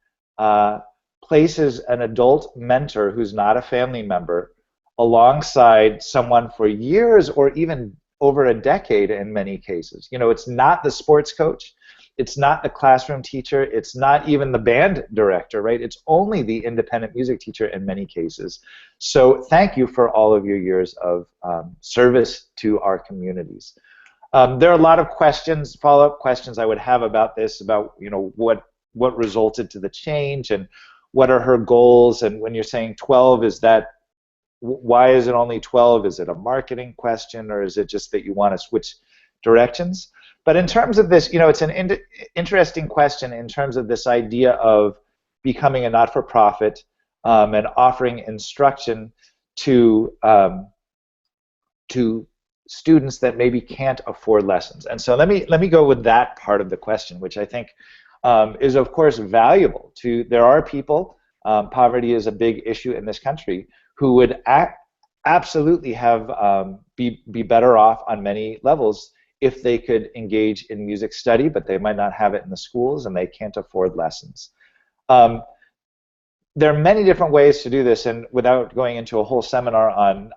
places an adult mentor who's not a family member alongside someone for years or even over a decade in many cases? It's not the sports coach, it's not the classroom teacher, it's not even the band director, right? It's only the independent music teacher in many cases. So thank you for all of your years of service to our communities. There are a lot of questions, follow-up questions I would have about this, about what resulted to the change and what are her goals. And when you're saying 12, why is it only 12? Is it a marketing question, or is it just that you want to switch directions? But in terms of this, it's an interesting question in terms of this idea of becoming a not-for-profit and offering instruction to students that maybe can't afford lessons. And so let me go with that part of the question, which I think is of course valuable. There are people, poverty is a big issue in this country, who would absolutely be better off on many levels if they could engage in music study, but they might not have it in the schools and they can't afford lessons. There are many different ways to do this, and without going into a whole seminar on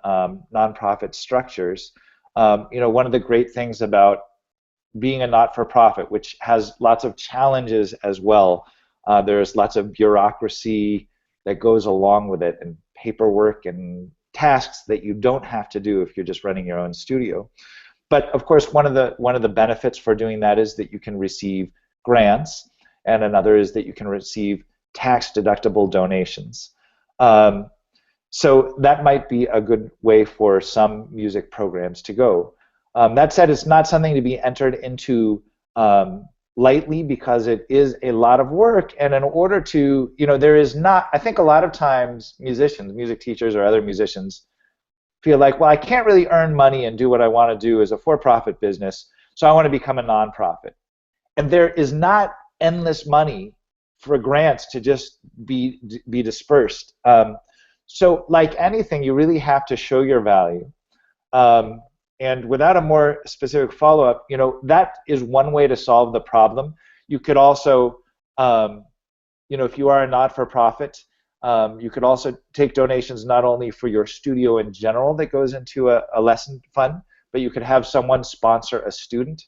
nonprofit structures, one of the great things about being a not-for-profit, which has lots of challenges as well, there's lots of bureaucracy that goes along with it, and paperwork and tasks that you don't have to do if you're just running your own studio. But of course, one of the benefits for doing that is that you can receive grants, and another is that you can receive tax-deductible donations. So that might be a good way for some music programs to go. That said, it's not something to be entered into lightly, because it is a lot of work, and in order to, there is not, I think a lot of times musicians, music teachers or other musicians feel like, well, I can't really earn money and do what I want to do as a for-profit business, so I want to become a nonprofit. And there is not endless money for grants to just be dispersed. So like anything, you really have to show your value. And without a more specific follow-up, that is one way to solve the problem. You could also If you are a not-for-profit, you could also take donations not only for your studio in general that goes into a lesson fund, but you could have someone sponsor a student.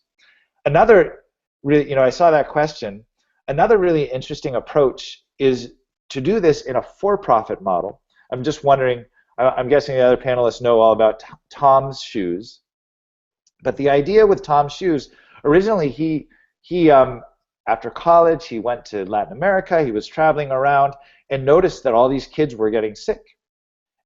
Another really, I saw that question. Another really interesting approach is to do this in a for-profit model. I'm just wondering, I'm guessing the other panelists know all about Tom's Shoes. But the idea with Tom's Shoes, originally he after college, he went to Latin America, he was traveling around, and noticed that all these kids were getting sick.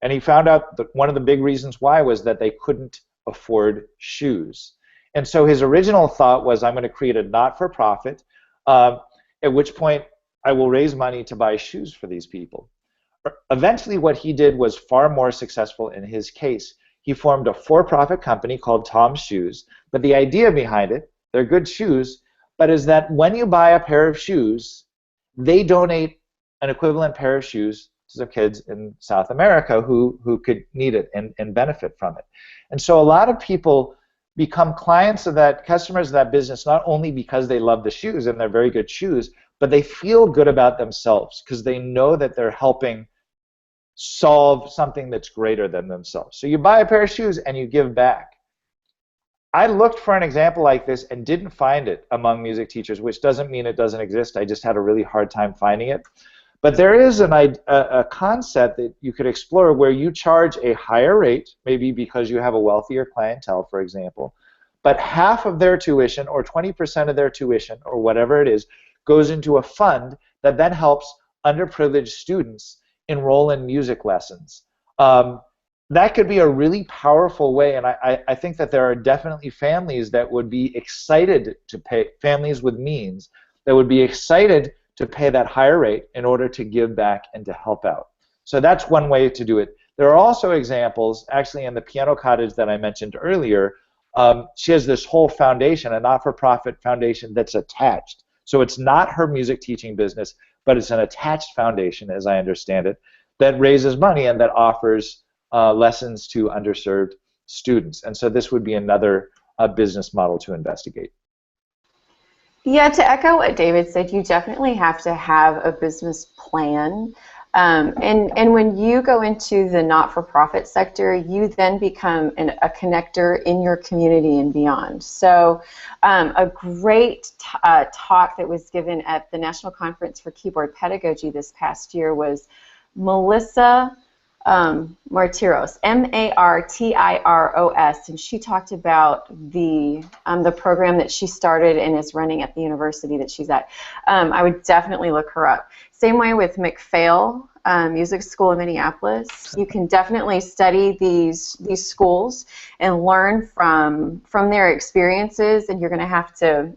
And he found out that one of the big reasons why was that they couldn't afford shoes. And so his original thought was, I'm going to create a not-for-profit, at which point I will raise money to buy shoes for these people. Eventually what he did was far more successful in his case. He formed a for-profit company called Tom's Shoes, but the idea behind it, they're good shoes, but is that when you buy a pair of shoes, they donate an equivalent pair of shoes to some kids in South America who could need it and benefit from it. And so a lot of people become clients of that, customers of that business, not only because they love the shoes and they're very good shoes, but they feel good about themselves because they know that they're helping solve something that's greater than themselves. So you buy a pair of shoes and you give back. I looked for an example like this and didn't find it among music teachers, which doesn't mean it doesn't exist. I just had a really hard time finding it. But there is a concept that you could explore where you charge a higher rate, maybe because you have a wealthier clientele, for example, but half of their tuition or 20% of their tuition or whatever it is goes into a fund that then helps underprivileged students enroll in music lessons. That could be a really powerful way, and I think that there are definitely families that would be excited to pay, families with means, that would be excited to pay that higher rate in order to give back and to help out. So that's one way to do it. There are also examples, actually in the piano cottage that I mentioned earlier, she has this whole foundation, a not-for-profit foundation that's attached. So it's not her music teaching business, but it's an attached foundation, as I understand it, that raises money and that offers lessons to underserved students. And so this would be another business model to investigate.
Yeah, to echo what David said, you definitely have to have a business plan. And when you go into the not-for-profit sector, you then become a connector in your community and beyond. So a great talk that was given at the National Conference for Keyboard Pedagogy this past year was Melissa Martiros, Martiros, and she talked about the program that she started and is running at the university that she's at. I would definitely look her up. Same way with McPhail Music School in Minneapolis. You can definitely study these schools and learn from their experiences, and you're going to have to,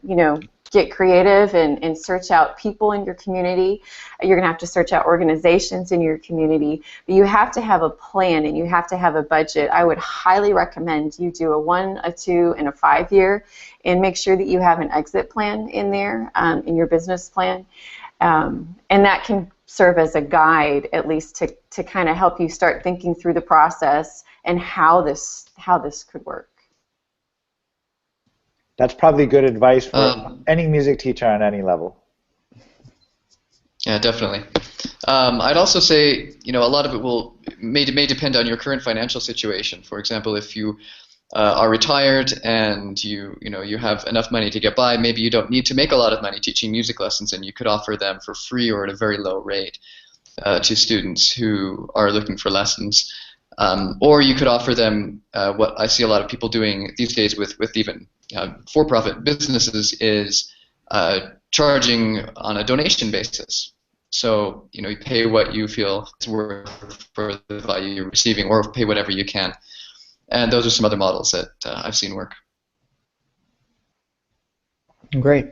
get creative and search out people in your community. You're going to have to search out organizations in your community. But you have to have a plan and you have to have a budget. I would highly recommend you do a 1, a 2, and a 5-year, and make sure that you have an exit plan in there, in your business plan. And that can serve as a guide, at least, to kind of help you start thinking through the process and how this could work.
That's probably good advice for any music teacher on any level.
Yeah, definitely. I'd also say, a lot of it may depend on your current financial situation. For example, if you are retired and you have enough money to get by, maybe you don't need to make a lot of money teaching music lessons, and you could offer them for free or at a very low rate to students who are looking for lessons. Or you could offer them what I see a lot of people doing these days with even for-profit businesses is charging on a donation basis. So you pay what you feel is worth for the value you're receiving, or pay whatever you can. And those are some other models that I've seen work.
Great.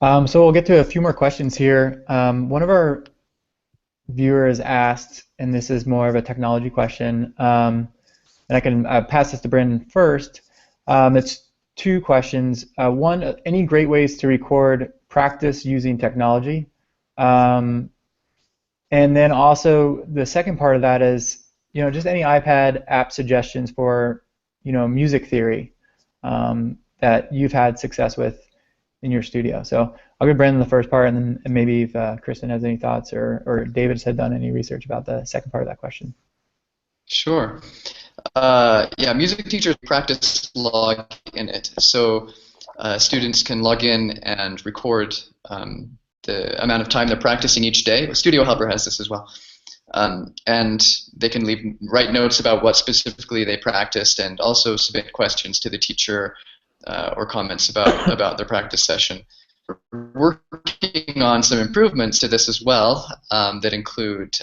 So we'll get to a few more questions here. One of our viewers asked, and this is more of a technology question, and I can pass this to Brendan first. It's 2 questions. One, any great ways to record practice using technology? And then also the second part of that is, just any iPad app suggestions for, music theory that you've had success with in your studio. So I'll give Brandon the first part, and then maybe if Kristin has any thoughts, or David had done any research about the second part of that question.
Sure. Yeah, music teachers practice log in it. So students can log in and record the amount of time they're practicing each day. Studio Helper has this as well. And they can write notes about what specifically they practiced, and also submit questions to the teacher or comments about their practice session. We're working on some improvements to this as well that include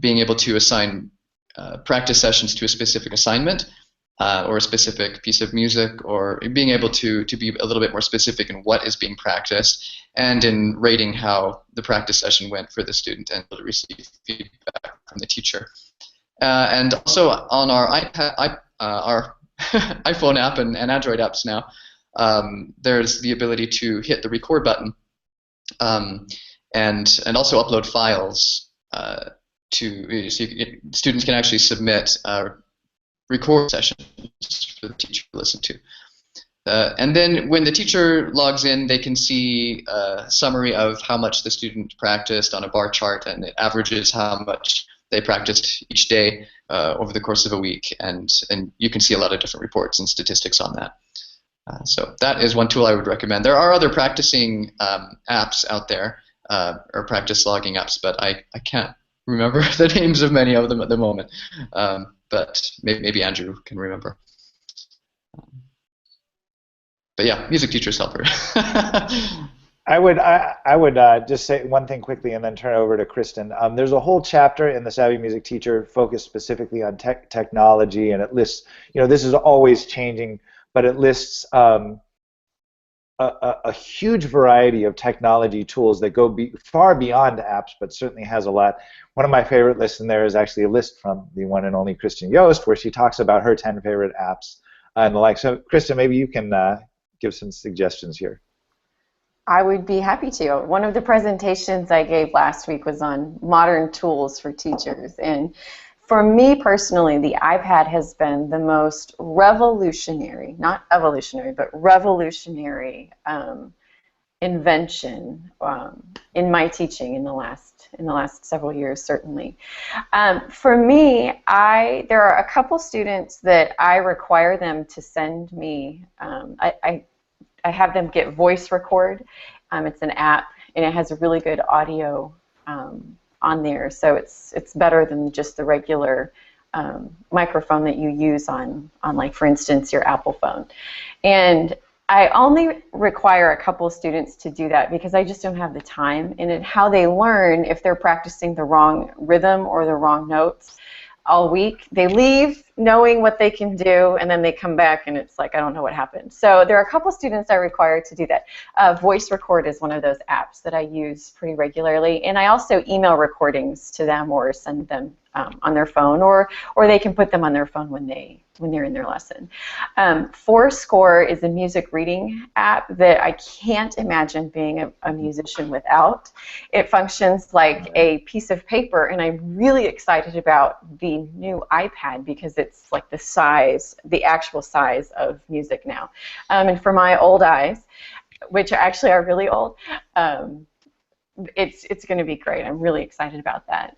being able to assign practice sessions to a specific assignment or a specific piece of music, or being able to be a little bit more specific in what is being practiced, and in rating how the practice session went for the student, and to receive feedback from the teacher. And also on our iPad, our iPhone app and Android apps now, there's the ability to hit the record button and also upload files students can actually submit record sessions for the teacher to listen to. And then when the teacher logs in, they can see a summary of how much the student practiced on a bar chart, and it averages how much they practiced each day over the course of a week, and you can see a lot of different reports and statistics on that. So that is one tool I would recommend. There are other practicing apps out there, or practice logging apps, but I can't remember the names of many of them at the moment. But maybe Andrew can remember. But yeah, music teacher's helper.
I would just say one thing quickly and then turn it over to Kristin. There's a whole chapter in the Savvy Music Teacher focused specifically on technology, and it lists, this is always changing, but it lists a huge variety of technology tools that go far beyond apps, but certainly has a lot. One of my favorite lists in there is actually a list from the one and only Kristin Yost, where she talks about her 10 favorite apps and the like. So, Kristin, maybe you can give some suggestions here.
I would be happy to. One of the presentations I gave last week was on modern tools for teachers, and for me personally, the iPad has been the most revolutionary, not evolutionary, but revolutionary invention in my teaching in the last several years, certainly. For me, there are a couple students that I require them to send me. I have them get voice record. It's an app, and it has a really good audio on there, so it's better than just the regular microphone that you use on like, for instance, your Apple phone. And I only require a couple of students to do that because I just don't have the time. And how they learn, if they're practicing the wrong rhythm or the wrong notes all week, they leave knowing what they can do, and then they come back and it's like, I don't know what happened. So there are a couple students I require to do that. Voice Record is one of those apps that I use pretty regularly, and I also email recordings to them or send them on their phone, or they can put them on their phone when they're in their lesson. Fourscore is a music reading app that I can't imagine being a musician without. It functions like a piece of paper, and I'm really excited about the new iPad because it's like the actual size of music now. And for my old eyes, which actually are really old, it's going to be great. I'm really excited about that.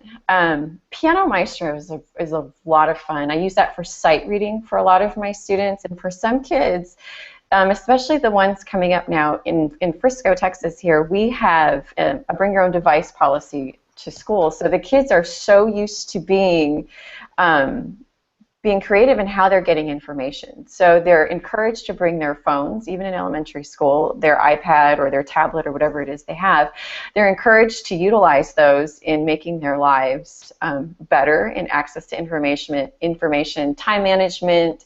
Piano Maestro is a lot of fun. I use that for sight reading for a lot of my students, and for some kids, especially the ones coming up now in Frisco, Texas here, we have a bring your own device policy to school. So the kids are so used to being creative in how they're getting information. So they're encouraged to bring their phones, even in elementary school, their iPad or their tablet or whatever it is they have. They're encouraged to utilize those in making their lives better in access to information, time management,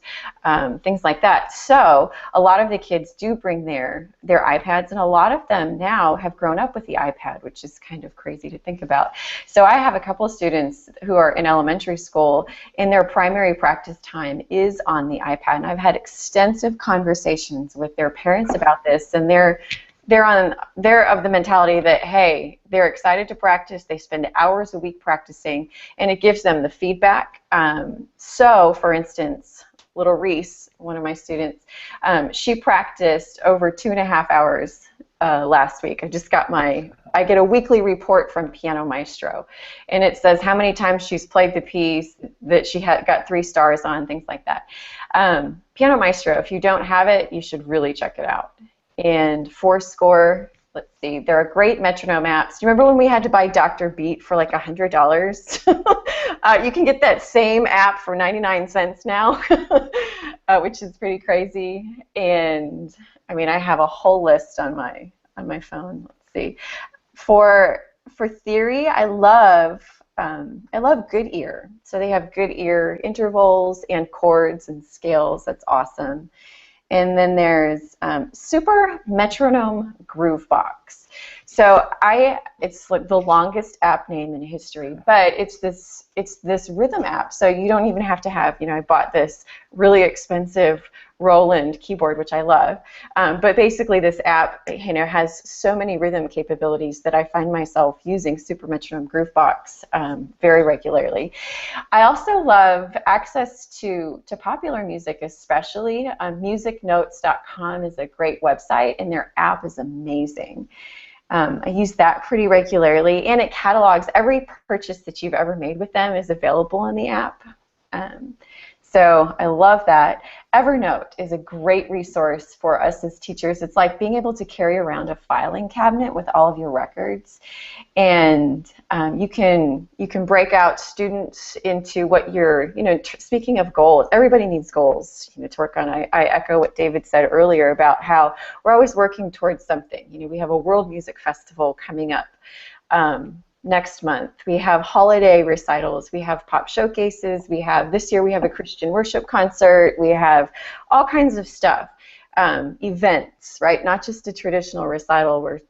things like that. So a lot of the kids do bring their iPads, and a lot of them now have grown up with the iPad, which is kind of crazy to think about. So I have a couple of students who are in elementary school, and their primary practice time is on the iPad, and I've had extensive conversations with their parents about this, and they're of the mentality that, hey, they're excited to practice, they spend hours a week practicing, and it gives them the feedback. So, for instance, little Reese, one of my students, she practiced over 2.5 hours last week. I get a weekly report from Piano Maestro, and it says how many times she's played the piece, that she got 3 stars on, things like that. Piano Maestro, if you don't have it, you should really check it out. And Fourscore, let's see, there are great metronome apps. Do you remember when we had to buy Dr. Beat for like $100? You can get that same app for 99 cents now, which is pretty crazy. And I mean, I have a whole list on my phone. Let's see. For theory, I love Good Ear. So they have Good Ear intervals and chords and scales. That's awesome. And then there's Super Metronome Groovebox. So it's like the longest app name in history, but it's this rhythm app. So you don't even have to have, I bought this really expensive Roland keyboard, which I love. But basically this app, has so many rhythm capabilities that I find myself using Super Metronome Groovebox very regularly. I also love access to popular music, especially. Musicnotes.com is a great website, and their app is amazing. I use that pretty regularly, and it catalogs every purchase that you've ever made with them is available in the app. So I love that. Evernote is a great resource for us as teachers. It's like being able to carry around a filing cabinet with all of your records, and you can break out students into what you're, speaking of goals, everybody needs goals, to work on. I echo what David said earlier about how we're always working towards something. We have a World Music Festival coming up next month. We have holiday recitals, we have pop showcases, this year we have a Christian worship concert, we have all kinds of stuff, events, right? Not just a traditional recital where,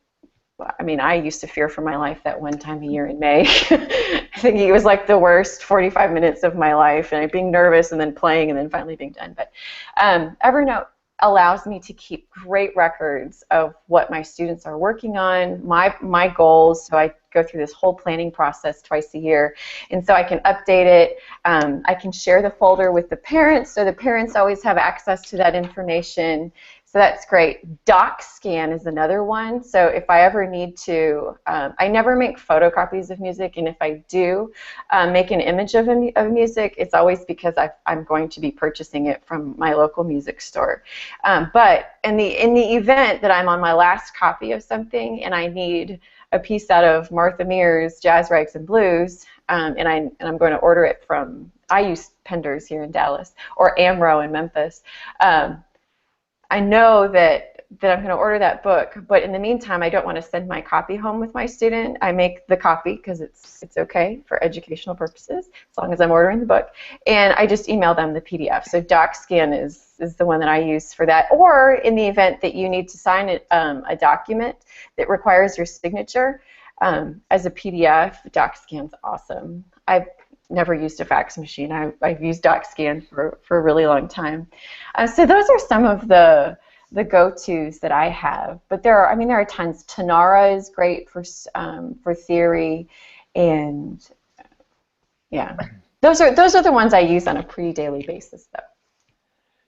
I used to fear for my life that one time a year in May. I think it was like the worst 45 minutes of my life, and being nervous and then playing and then finally being done. But Evernote allows me to keep great records of what my students are working on, my goals. So I go through this whole planning process twice a year, and so I can update it. I can share the folder with the parents, so the parents always have access to that information. So that's great. DocScan is another one. So if I ever need to, I never make photocopies of music, and if I do make an image of music, it's always because I'm going to be purchasing it from my local music store. But in the event that I'm on my last copy of something and I need a piece out of Martha Mears' Jazz, Rags, and Blues, and I'm going to order it from, I use Penders here in Dallas, or Amro in Memphis. I know that I'm going to order that book, but in the meantime, I don't want to send my copy home with my student. I make the copy because it's okay for educational purposes, as long as I'm ordering the book, and I just email them the PDF. So DocScan is the one that I use for that. Or in the event that you need to sign a document that requires your signature as a PDF, DocScan's awesome. I've never used a fax machine. I've used DocScan for a really long time. So those are some of the go-tos that I have. But there are tons. Tanara is great for theory, and yeah, those are the ones I use on a pretty daily basis, though.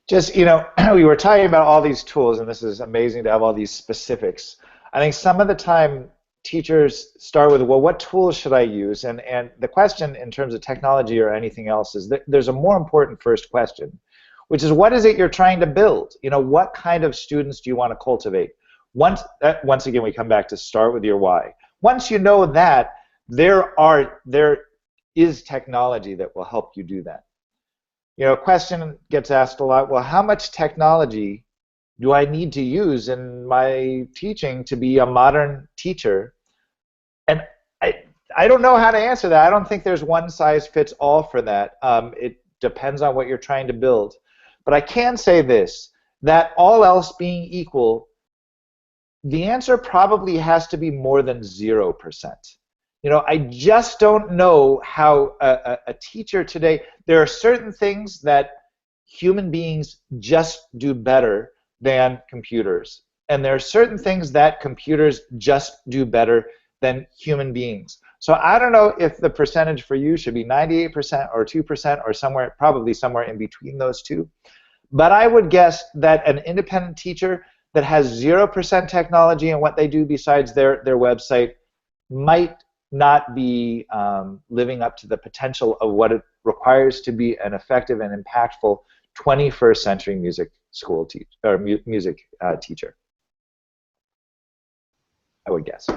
Just, we were talking about all these tools, and this is amazing to have all these specifics. I think some of the time teachers start with, well, what tools should I use? And the question in terms of technology or anything else is that there's a more important first question, which is, what is it you're trying to build? What kind of students do you want to cultivate? Once again, we come back to start with your why. Once you know that, there is technology that will help you do that. A question gets asked a lot, well, how much technology do I need to use in my teaching to be a modern teacher? And I don't know how to answer that. I don't think there's one size fits all for that. It depends on what you're trying to build. But I can say this, that all else being equal, the answer probably has to be more than 0%. I just don't know how a teacher today, there are certain things that human beings just do better than computers. And there are certain things that computers just do better than human beings. So I don't know if the percentage for you should be 98% or 2% or somewhere, probably somewhere in between those two. But I would guess that an independent teacher that has 0% technology in what they do besides their website might not be living up to the potential of what it requires to be an effective and impactful 21st century music school teacher or music teacher. I would guess.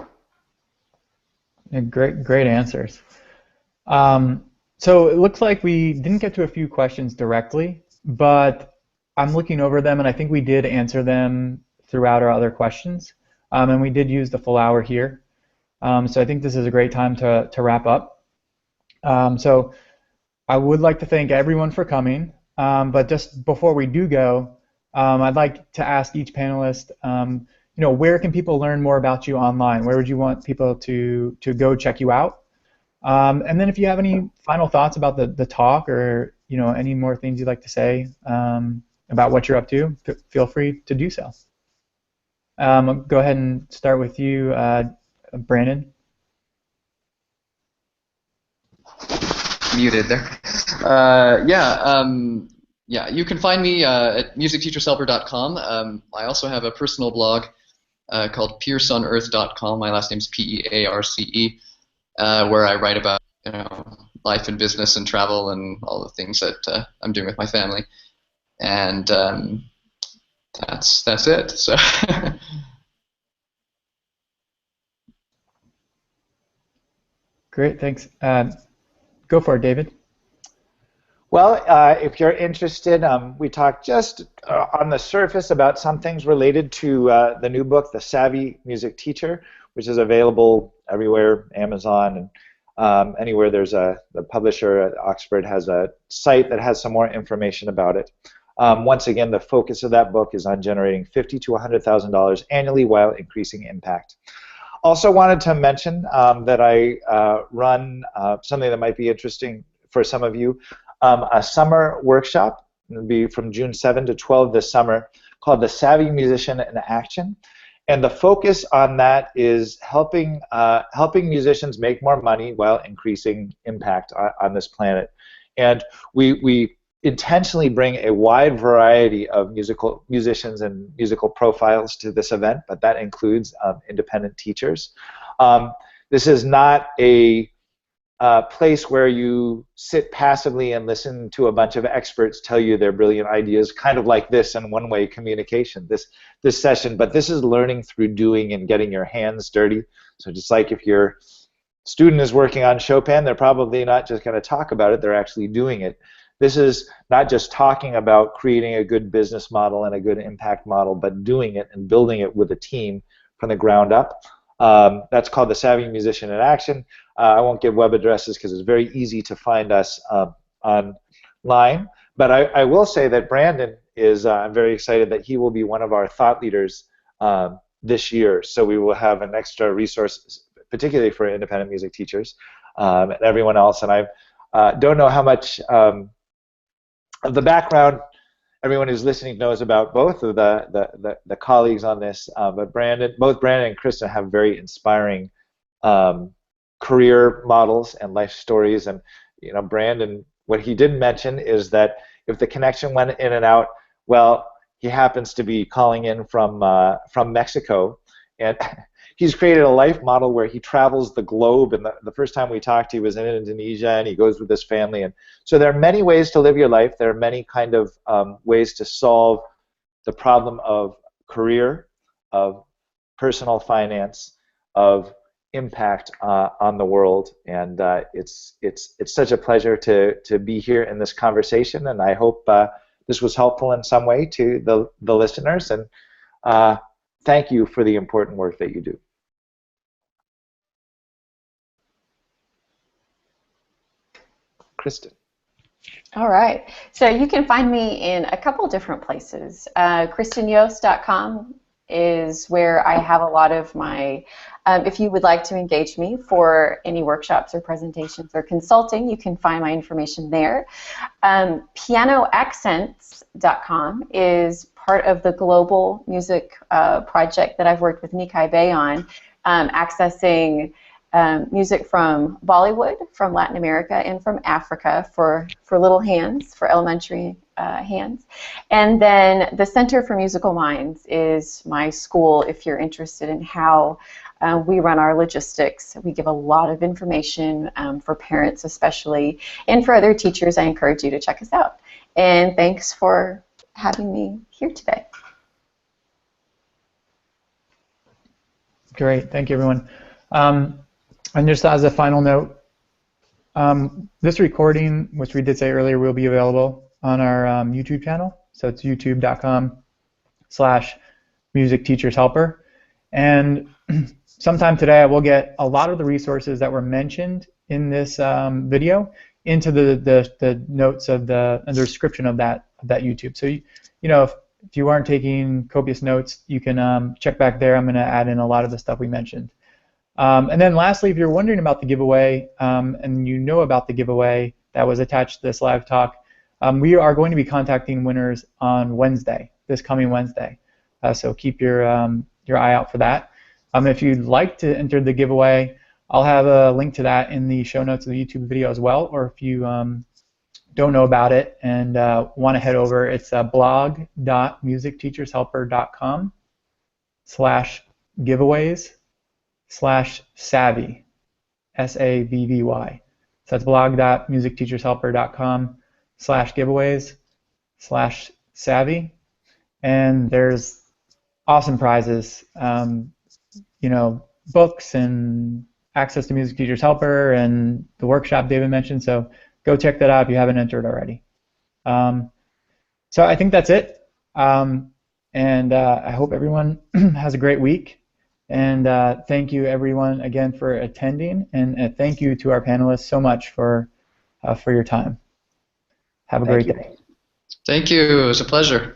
Yeah, great answers. So it looks like we didn't get to a few questions directly, but I'm looking over them, and I think we did answer them throughout our other questions, and we did use the full hour here. So I think this is a great time to wrap up. So I would like to thank everyone for coming, but just before we do go, I'd like to ask each panelist, where can people learn more about you online? Where would you want people to go check you out? And then if you have any final thoughts about the talk, or any more things you'd like to say about what you're up to, feel free to do so. I'll go ahead and start with you, Brandon.
Muted there. Yeah, you can find me at musicteachershelper.com. I also have a personal blog called pearceonearth.com. My last name is Pearce, where I write about life and business and travel and all the things that I'm doing with my family. And that's it. So.
Great, thanks. Go for it, David.
Well, if you're interested, we talked just on the surface about some things related to the new book, The Savvy Music Teacher, which is available everywhere, Amazon, and anywhere there's the publisher at Oxford has a site that has some more information about it. Once again, the focus of that book is on generating $50,000 to $100,000 annually while increasing impact. Also wanted to mention that I run something that might be interesting for some of you, a summer workshop. It'll be from June 7 to 12 this summer, called The Savvy Musician in Action. And the focus on that is helping musicians make more money while increasing impact on this planet. And we intentionally bring a wide variety of musicians and musical profiles to this event, but that includes independent teachers. This is not a place where you sit passively and listen to a bunch of experts tell you their brilliant ideas, kind of like this in one-way communication, this session, but this is learning through doing and getting your hands dirty. So just like if your student is working on Chopin, they're probably not just going to talk about it, they're actually doing it. This is not just talking about creating a good business model and a good impact model, but doing it and building it with a team from the ground up. That's called The Savvy Musician in Action. I won't give web addresses because it's very easy to find us online. But I will say that Brandon is, I'm very excited that he will be one of our thought leaders this year. So we will have an extra resource, particularly for independent music teachers and everyone else. And I don't know how much of the background everyone who's listening knows about both of the colleagues on this, but both Brandon and Kristin have very inspiring career models and life stories. And Brandon, what he didn't mention is that if the connection went in and out, well, he happens to be calling in from Mexico, and he's created a life model where he travels the globe. And the first time we talked, he was in Indonesia, and he goes with his family. And so there are many ways to live your life. There are many kind of ways to solve the problem of career, of personal finance, of impact on the world. And it's such a pleasure to be here in this conversation. And I hope this was helpful in some way to the listeners. And thank you for the important work that you do. Kristin.
All right. So you can find me in a couple different places. KristinYost.com is where I have a lot of my, if you would like to engage me for any workshops or presentations or consulting, you can find my information there. PianoAccents.com is part of the global music project that I've worked with Nikai Bey on. accessing music from Bollywood, from Latin America, and from Africa for little hands, for elementary hands. And then the Center for Musical Minds is my school if you're interested in how we run our logistics. We give a lot of information for parents especially, and for other teachers. I encourage you to check us out. And thanks for having me here today.
Great, thank you, everyone. And just as a final note, this recording, which we did say earlier, will be available on our YouTube channel. So it's youtube.com/musicteachershelper. And sometime today I will get a lot of the resources that were mentioned in this video into the notes of the description of that YouTube. So you know, if you aren't taking copious notes, you can check back there. I'm going to add in a lot of the stuff we mentioned. And then lastly, if you're wondering about the giveaway and you know about the giveaway that was attached to this live talk, we are going to be contacting winners on Wednesday, this coming Wednesday. So keep your eye out for that. If you'd like to enter the giveaway, I'll have a link to that in the show notes of the YouTube video as well. Or if you don't know about it and want to head over, it's blog.musicteachershelper.com/giveaways/savvy, SAVVY. So that's blog.musicteachershelper.com/giveaways/savvy. And there's awesome prizes, you know, books and access to Music Teachers Helper and the workshop David mentioned. So go check that out if you haven't entered already. So I think that's it. And I hope everyone has a great week. And thank you, everyone, again for attending. And thank you to our panelists so much for your time. Have a great day.
Thank you. It was a pleasure.